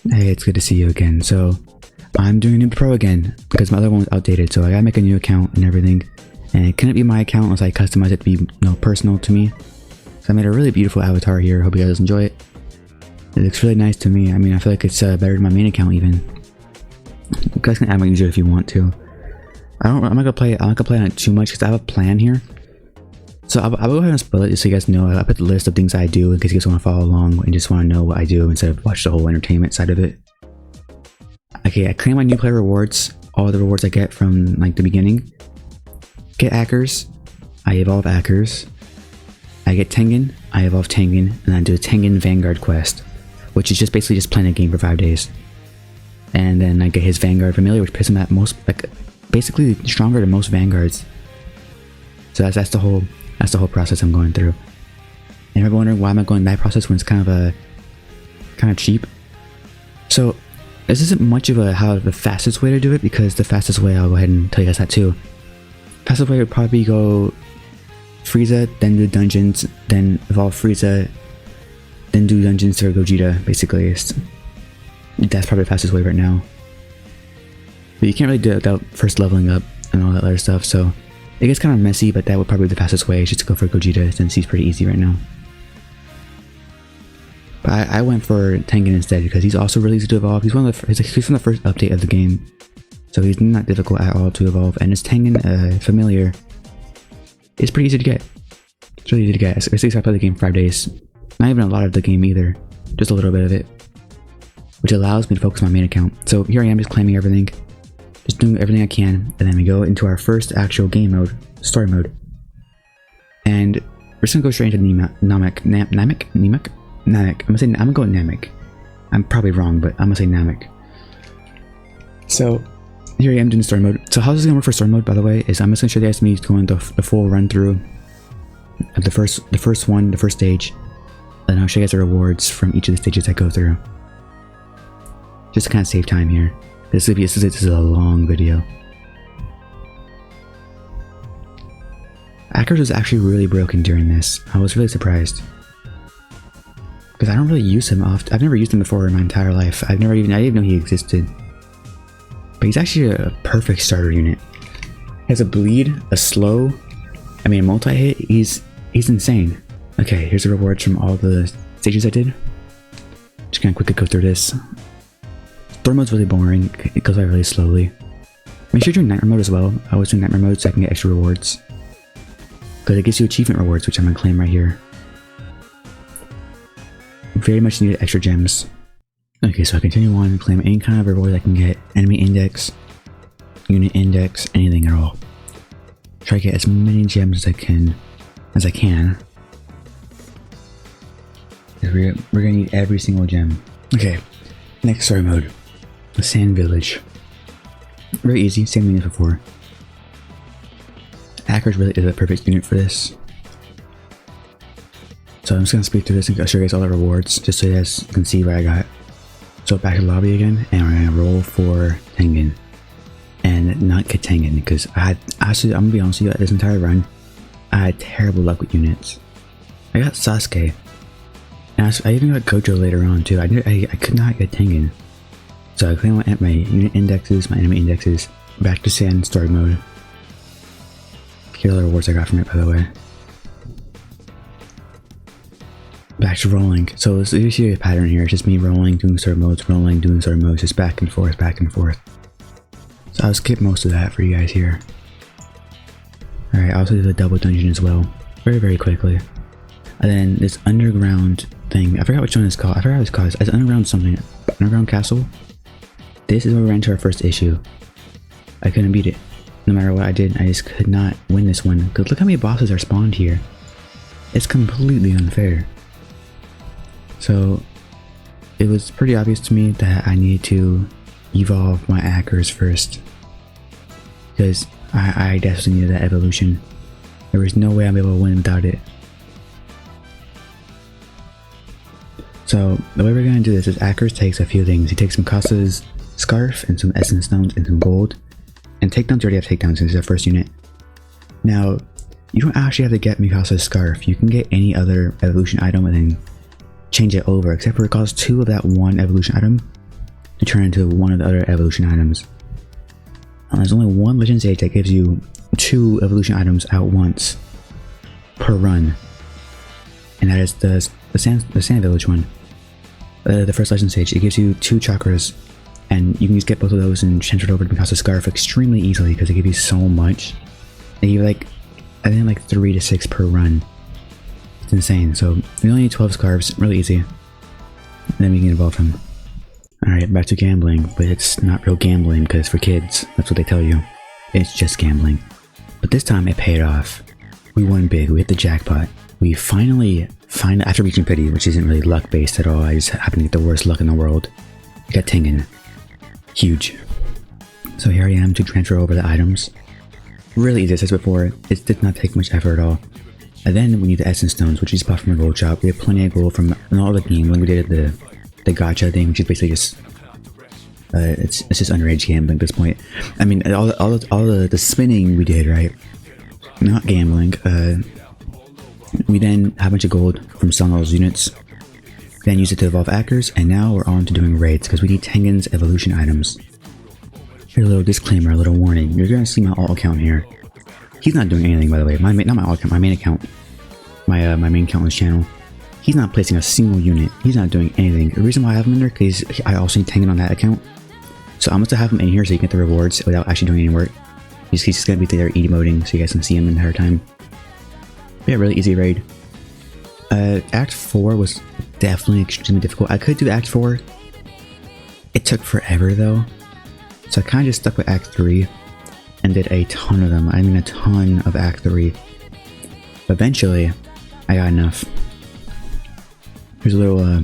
Hey, it's good to see you again. So, I'm doing a new pro again because my other one was outdated, so I gotta make a new account and everything. And it couldn't be my account unless I customized it to be, you know, personal to me. So I made a really beautiful avatar here. Hope you guys enjoy it. It looks really nice to me. I mean, I feel like it's better than my main account even. You guys can add my user if you want to. I'm not gonna play on it too much because I have a plan here. So I'll go ahead and spell it just so you guys know. I put the list of things I do in case you guys want to follow along and just want to know what I do instead of watch the whole entertainment side of it. Okay, I claim my new player rewards, all the rewards I get from like the beginning. Get Akkers, I evolve Akkers. I get Tengen, I evolve Tengen, and I do a Tengen Vanguard quest, which is just basically just playing a game for 5 days. And then I get his Vanguard familiar, which puts him at most, like, basically stronger than most Vanguards. So that's the whole process I'm going through. And you're wondering why am I going that process when it's kind of cheap? So this isn't much of the fastest way to do it, because the fastest way, I'll go ahead and tell you guys that too. Fastest way would probably go Frieza, then do dungeons, then evolve Frieza, then do dungeons to Gogeta. Basically, that's probably the fastest way right now. But you can't really do it without first leveling up and all that other stuff, so it gets kind of messy, but that would probably be the fastest way, just to go for Gogeta, since he's pretty easy right now. But I went for Tengen instead, because he's also really easy to evolve. He's from the first update of the game, so he's not difficult at all to evolve. And his Tengen familiar is pretty easy to get. It's really easy to get, especially if I play the game for 5 days. Not even a lot of the game either, just a little bit of it, which allows me to focus on my main account. So here I am, just claiming everything, just doing everything I can, and then we go into our first actual game mode, story mode. And we're just gonna go straight into Namek. I'm gonna go with Namek. I'm probably wrong, but I'm gonna say Namek. So here I am doing story mode. So how this is gonna work for story mode, by the way, is I'm just gonna show you guys me going the full run through of the first stage, and I'll show you guys the rewards from each of the stages I go through, just to kind of save time here. This is a long video. Akkers was actually really broken during this. I was really surprised, because I don't really use him often. I've never used him before in my entire life. I didn't even know he existed. But he's actually a perfect starter unit. He has a bleed, a slow, a multi-hit. He's insane. Okay, here's the rewards from all the stages I did. Just gonna quickly go through this. Story mode's really boring. It goes by really slowly. Make sure you're doing nightmare mode as well. I always do nightmare mode so I can get extra rewards, because it gives you achievement rewards, which I'm gonna claim right here. Very much needed extra gems. Okay, so I continue on and claim any kind of reward I can get. Enemy index, unit index, anything at all. Try to get as many gems as I can. We're gonna need every single gem. Okay, next story mode, the Sand Village. Very easy, same thing as before. Akkers really is a perfect unit for this. So I'm just gonna speed through this and show you guys all the rewards, just so you guys can see what I got. So back to the lobby again, and we're gonna roll for Tengen, and not get Tengen, because I'm gonna be honest with you, this entire run, I had terrible luck with units. I got Sasuke, and I even got Gojo later on too. I could not get Tengen. So I claim my unit indexes, my enemy indexes, back to Sand story mode. Here are the rewards I got from it, by the way. Back to rolling. So you see a pattern here. It's just me rolling, doing story modes, rolling, doing story modes, just back and forth, back and forth. So I'll skip most of that for you guys here. Alright, I also did a double dungeon as well, very, very quickly. And then this underground thing, I forgot which one it's called. I forgot what it's called. It's underground something. Underground castle. This is where we ran to our first issue. I couldn't beat it. No matter what I did, I just could not win this one. Because look how many bosses are spawned here. It's completely unfair. So it was pretty obvious to me that I needed to evolve my Akkers first, because I definitely needed that evolution. There was no way I'd be able to win without it. So the way we're going to do this is Akkers takes a few things. He takes some Kasa's scarf and some essence stones and some gold. And takedowns, you already have takedowns since it's our first unit. Now, you don't actually have to get Mikasa's scarf. You can get any other evolution item and then change it over, except for it costs 2 of that one evolution item to turn into one of the other evolution items. And there's only one legend stage that gives you 2 evolution items at once per run, and that is the sand village one. The first legend stage, it gives you 2 chakras, and you can just get both of those and transfer it over to become a scarf extremely easily because they give you so much. They give you like, I think like 3 to 6 per run. It's insane. So you only need 12 scarves, really easy. And then we can evolve him. Alright, back to gambling, but it's not real gambling because it's for kids. That's what they tell you. It's just gambling. But this time it paid off. We won big, we hit the jackpot. We finally, after reaching pity, which isn't really luck based at all, I just happened to get the worst luck in the world. We got Tengen. Huge. So here I am to transfer over the items. Really easy, as I said before, it did not take much effort at all. And then we need the essence stones, which is bought from a gold shop. We have plenty of gold from all the gambling. We did the gacha thing, which is basically just it's just underage gambling at this point. I mean, all the spinning we did, right? Not gambling. We then have a bunch of gold from selling all those units. Then use it to evolve actors, and now we're on to doing raids because we need Tengen's evolution items. Here's a little disclaimer, a little warning. You're gonna see my alt account here. He's not doing anything, by the way. Not my alt account, my main account. My main account on this channel. He's not placing a single unit. He's not doing anything. The reason why I have him in there is I also need Tengen on that account. So I'm gonna have him in here so you can get the rewards without actually doing any work. He's just gonna be there emoting so you guys can see him the entire time. But yeah, really easy raid. Act 4 was definitely extremely difficult. I could do Act 4. It took forever though. So I kind of just stuck with Act 3 and did a ton of them. I mean a ton of Act 3. But eventually, I got enough. Here's a little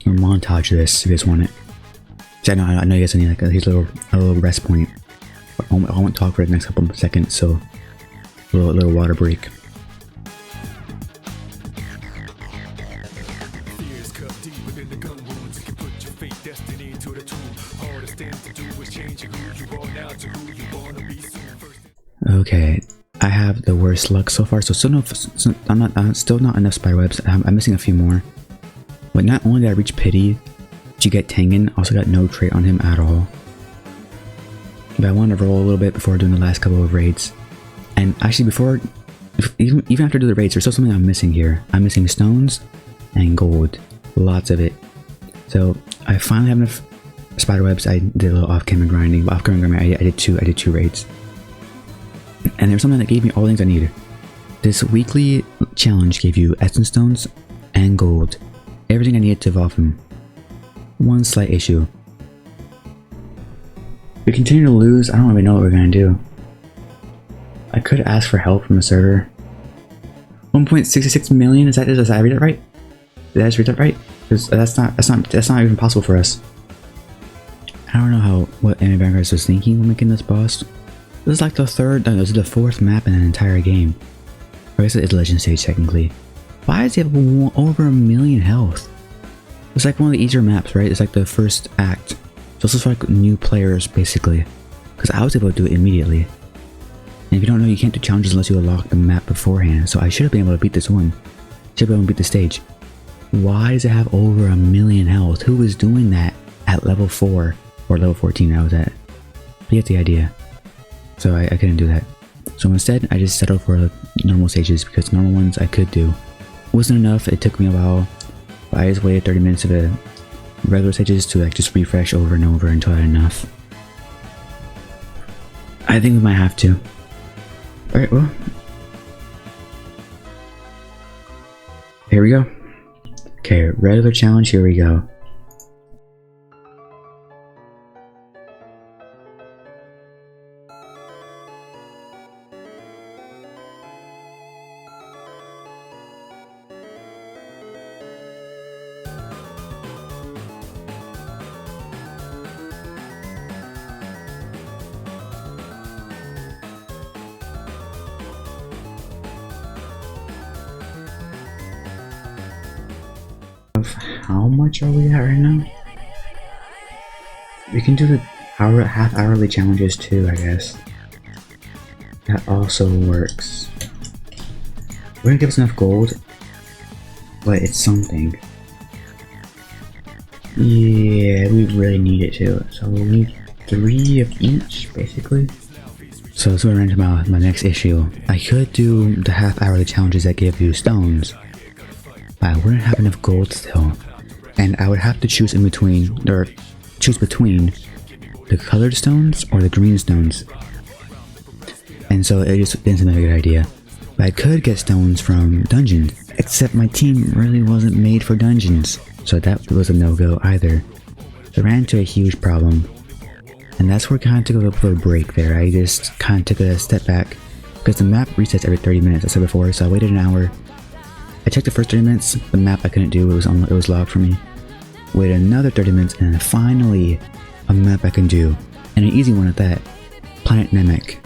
montage of this if you guys want it. So I know you guys need like here's a little rest point. I won't talk for the next couple of seconds, so a little water break. Okay, I have the worst luck so far, so I'm still not enough spiderwebs. I'm missing a few more. But not only did I reach pity to get Tengen, I also got no trait on him at all. But I wanted to roll a little bit before doing the last couple of raids. And actually even after I do the raids, there's still something I'm missing here. I'm missing stones and gold. Lots of it. So I finally have enough spiderwebs. I did a little off-camera grinding, but off-camera grinding I did two raids. And there was something that gave me all the things I needed. This weekly challenge gave you essence stones and gold. Everything I needed to evolve him. One slight issue. We continue to lose. I don't really know what we're gonna do. I could ask for help from the server. 1.66 million. Did I read that right? Did I just read that right? Because that's not even possible for us. I don't know what Vanguards was thinking when making this boss. This is like the fourth map in an entire game. I guess it is Legend Stage technically. Why does he have over 1 million health? It's like one of the easier maps, right? It's like the first act. So this is for like new players basically. Because I was able to do it immediately. And if you don't know, you can't do challenges unless you unlock the map beforehand. So I should have been able to beat this one. Should have been able to beat the stage. Why does it have over 1 million health? Who was doing that at level 4 or level 14 I was at? But you get the idea. So I couldn't do that. So instead, I just settled for normal stages because normal ones I could do. It wasn't enough, it took me a while. But I just waited 30 minutes of the regular stages to like just refresh over and over until I had enough. I think we might have to. Alright, well. Here we go. Okay, regular challenge, here we go. How much are we at right now? We can do the half-hourly challenges too, I guess. That also works. We're gonna give us enough gold, but it's something. Yeah, we really need it too. So we need 3 of each, basically. So let's go right into my next issue. I could do the half-hourly challenges that give you stones, but I wouldn't have enough gold still. And I would have to choose between the colored stones or the green stones. And so it just didn't seem like a good idea. But I could get stones from dungeons, except my team really wasn't made for dungeons. So that was a no-go either. So I ran into a huge problem. And that's where I kind of took a little bit of a break there. I just kind of took a step back because the map resets every 30 minutes, I said before, so I waited an hour. I checked the first 30 minutes, the map I couldn't do, it was logged for me. Waited another 30 minutes and then finally a map I can do. And an easy one at that. Planet Namek.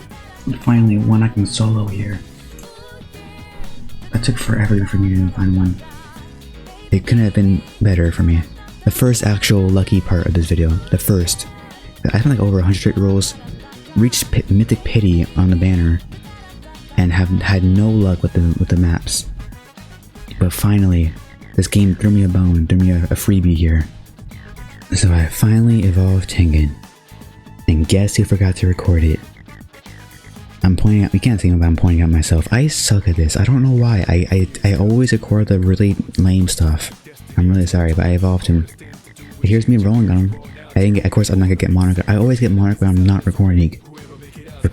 And finally one I can solo here. That took forever for me to find one. It couldn't have been better for me. The first actual lucky part of this video, the first. I found like over 100 straight rolls, reached Mythic Pity on the banner, and have had no luck with the maps. But finally, this game threw me a bone, threw me a freebie here. So I finally evolved Tengen. And guess who forgot to record it? I'm pointing out, you can't see me, but I'm pointing out myself. I suck at this. I don't know why. I always record the really lame stuff. I'm really sorry, but I evolved him. But here's me rolling on him. I didn't get, of course I'm not gonna get Monarch. I always get Monarch when I'm not recording. I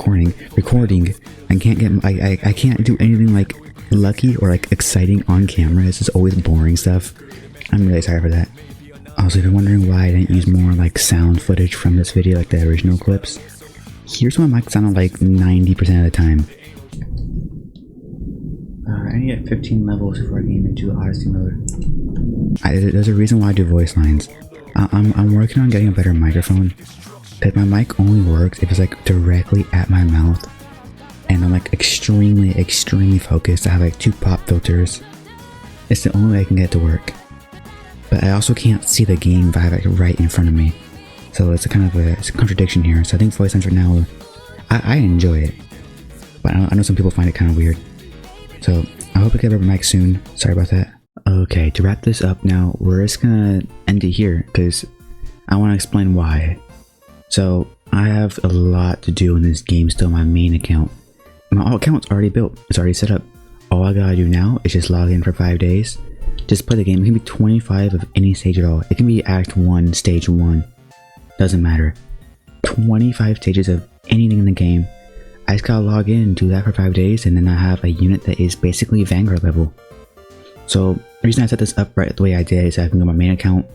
can't get, I can't do anything like lucky or like exciting on camera. It's just always boring stuff. I'm really sorry for that. Also, if you're wondering why I didn't use more like sound footage from this video, like the original clips, here's what my mic sounded like 90% of the time. I need to get 15 levels before I game into Odyssey mode. There's a reason why I do voice lines. I'm working on getting a better microphone, because my mic only works if it's like directly at my mouth, and I'm like extremely focused. I have like 2 pop filters. It's the only way I can get it to work. But I also can't see the game if I have it right in front of me. So it's a kind of a contradiction here. So I think voice lines right now, I enjoy it, but I know some people find it kind of weird. So I hope I get a better mic soon. Sorry about that. Okay, to wrap this up now, we're just gonna end it here because I want to explain why. So I have a lot to do in this game still, my main account. My account's already built, it's already set up. All I gotta do now is just log in for 5 days. Just play the game. It can be 25 of any stage at all. It can be Act 1, Stage 1. Doesn't matter. 25 stages of anything in the game. I just gotta log in and do that for 5 days, and then I have a unit that is basically Vanguard level. So the reason I set this up right the way I did is I can go to my main account,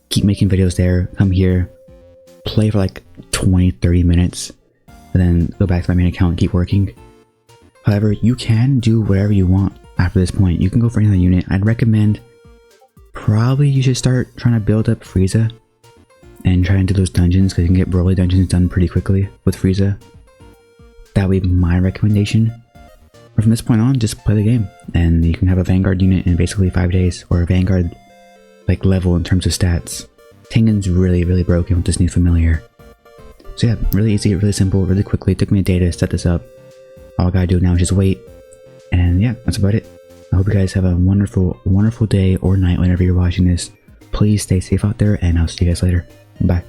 keep making videos there, come here, play for like 20-30 minutes, and then go back to my main account and keep working. However, you can do whatever you want after this point. You can go for another unit. I'd recommend probably you should start trying to build up Frieza and try and do those dungeons, because you can get Broly dungeons done pretty quickly with Frieza. That would be my recommendation. But from this point on, just play the game, and you can have a Vanguard unit in basically 5 days, or a Vanguard like level in terms of stats. Tengen's really broken with this new familiar. So yeah, really easy, really simple, really quickly. It took me a day to set this up. All I gotta do now is just wait, and yeah, that's about it. I hope you guys have a wonderful day or night whenever you're watching this. Please stay safe out there, and I'll see you guys later. Bye.